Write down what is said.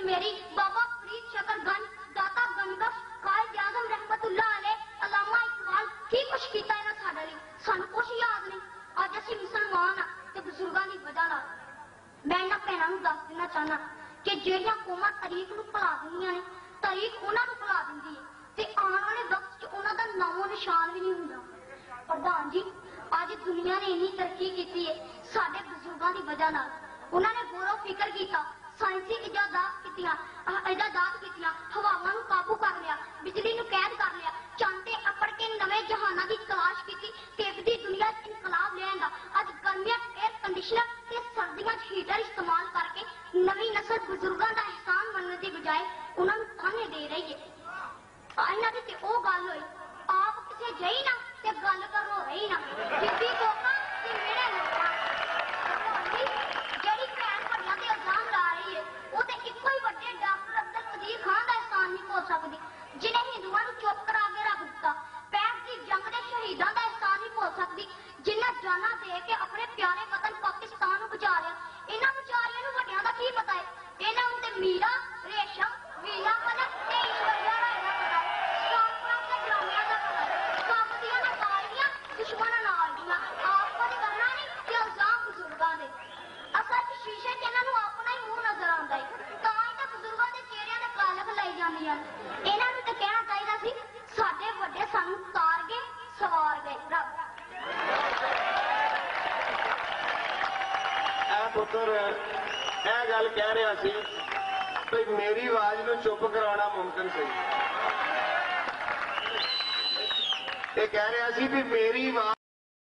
मेरी बाबा फरीद शकरगंज दाता गंगा कायद कि ਜਿਹੜੀਆਂ ਕੌਮਾਂ ਤਾਰੀਖ ਨੂੰ ਭੁਲਾ ਦਿੰਦੀਆਂ ਨੇ ਤਾਰੀਖ ਉਹਨਾਂ ਨੂੰ ਭੁਲਾ ਦਿੰਦੀ ਹੈ ਤੇ ਆਉਣ ਵਾਲੇ ਵਕਤ 'ਚ ਉਹਨਾਂ ਦਾ ਨਾਮੋ ਨਿਸ਼ਾਨ ਵੀ ਨਹੀਂ ਹੁੰਦਾ। ਪ੍ਰਧਾਨ ਜੀ, ਅੱਜ ਦੁਨੀਆ ਨੇ ਇੰਨੀ ਤਰੱਕੀ ਕੀਤੀ ਹੈ ਸਾਡੇ ਬਜ਼ੁਰਗਾਂ ਦੀ ਵਜ੍ਹਾ ਨਾਲ। ਉਹਨਾਂ ਨੇ ਗੌਰੋ ਫਿਕਰ ਕੀਤਾ, ਸਾਇੰਸੀ ਇਜਾਦਾਤ ਕੀਤੀਆਂ, ਹਵਾਵਾਂ ਨੂੰ ਕਾਬੂ ਕਰ ਲਿਆ, ਬਿਜਲੀ ਨੂੰ ਕੈਦ ਕਰ ਲਿਆ, ਚੰਦ ਤੇ ਅਕੜ ਕੇ ਨਵੇਂ ਜਹਾਨਾਂ ਦੀ ਤਲਾਸ਼ ਕੀਤੀ ਤੇ ਦੀ ਦੁਨੀਆ 'ਚ ਇਨਕਲਾਬ ਲਿਆਂਦਾ। ਅੱਜ ਗਰਮੀਆਂ 에ਅਰ ਕੰਡੀਸ਼ਨਰ ਤੇ ਸਰਦੀਆਂ 'ਚ ਹੀਟਰ ਇਸਤੇਮਾਲ ਕਰਕੇ ਨਵੀਂ ਨਸਲ ਬਜ਼ੁਰਗਾਂ ਦਾ ਅਹਿਸਾਨ ਮੰਨਣ ਦੀ ਬਜਾਏ ਉਹਨਾਂ ਨੂੰ ਤਾਨੇ ਦੇ ਰਹੀ ਹੈ। ਇਹਨਾਂ ਦੀ ਤੇ ਉਹ ਗੱਲ ਹੋਈ, ਆਪ ਕਿਸੇ ਜਈ ਨਾ ਤੇ ਗੱਲ ਕਰੋ ਰਹੀ ਨਾ, ਜਿੱਦੀ ਕੋਕਾਂ ਤੇ ਮੇਰੇ ਲੋਕਾਂ। ਜਿਹੜੀ ਭੈਣ ਵੱਡਿਆਂ ਤੇ ਇਲਜ਼ਾਮ ਲਾ ਰਹੀ ਹੈ ਉਹ ਤੇ ਇੱਕੋ ਹੀ ਵੱਡੇ ਡਾਕਟਰ ਅਬਦੁਲ ਕਦੀਰ ਖਾਨ ਦਾ ਅਹਿਸਾਨ ਨਹੀਂ ਭੁੱਲ ਸਕਦੀ, ਜਿਹਨੇ ਹਿੰਦੂਆਂ ਨੂੰ ਚੁੱਪ ਕਰਾ ਕੇ ਰੱਖ ਦਿੱਤਾ। 65 ਦੀ ਜੰਗ ਦੇ ਸ਼ਹੀਦਾਂ ਦਾ ਅਹਿਸਾਨ ਨਹੀਂ ਭੁੱਲ ਸਕਦੀ, ਜਿਨ੍ਹਾਂ ਜਾਨਾਂ ਦੇ ਕੇ ਆਪਣੇ ਪਿਆਰੇ ਵਤਨ ਪਾਕਿਸਤਾਨ ਨੂੰ ਬਚਾ ਲਿਆ। ਇਹਨਾਂ ਵਿਚਾਰੀਆਂ ਨੂੰ ਵੱਡਿਆਂ ਦਾ ਕੀ ਪਤਾ ਹੈ? ਇਹਨਾਂ ਨੂੰ ਤੇ ਮੀਰਾ, ਰੇਸ਼ਮ, ਵੀਰਾ ਮਦਨ ਤੇ ਈਸ਼ਵਰ ਦਾ ਪਤਾ ਹੈ, ਸਾਂਪਲਾਂ ਤੇ ਡਰਾਮਿਆਂ ਦਾ ਪਤਾ ਹੈ, ਕੰਮ ਦੀਆਂ ਨਾ ਕਾਲੀਆਂ ਦੁਸ਼ਮਣਾਂ ਨਾਲ ਦੀਆਂ। ਆਪ ਕਦੇ ਕਰਨਾ ਨਹੀਂ ਤੇ ਇਲਜ਼ਾਮ ਬਜ਼ੁਰਗਾਂ ਦੇ। ਅਸਲ 'ਚ ਸ਼ੀਸ਼ੇ 'ਚ ਇਹਨਾਂ ਨੂੰ ਆਪਣਾ ਹੀ ਮੂੰਹ ਨਜ਼ਰ ਆਉਂਦਾ ਹੈ, ਤਾਂ ਹੀ ਤਾਂ ਬਜ਼ੁਰਗਾਂ ਦੇ ਚਿਹਰਿਆਂ ਦੇ ਕਾਲਖ ਲਈ ਜਾਂਦੀਆਂ ਨੇ। ਇਹਨਾਂ ਨੂੰ ਤਾਂ ਕਹਿਣਾ ਚਾਹੀਦਾ ਸੀ ਸਾਡੇ ਵੱਡੇ ਸਾਨੂੰ ਤਾਰ ਗਏ ਸਵਾਰ ਗਏ ਰੱਬ। ਪੁੱਤਰ ਇਹ ਗੱਲ ਕਹਿ ਰਿਹਾ ਸੀ ਵੀ ਮੇਰੀ ਆਵਾਜ਼ ਨੂੰ ਚੁੱਪ ਕਰਾਉਣਾ ਮੁਮਕਿਨ ਸੀ। ਇਹ ਕਹਿ ਰਿਹਾ ਸੀ ਵੀ ਮੇਰੀ ਆਵਾਜ਼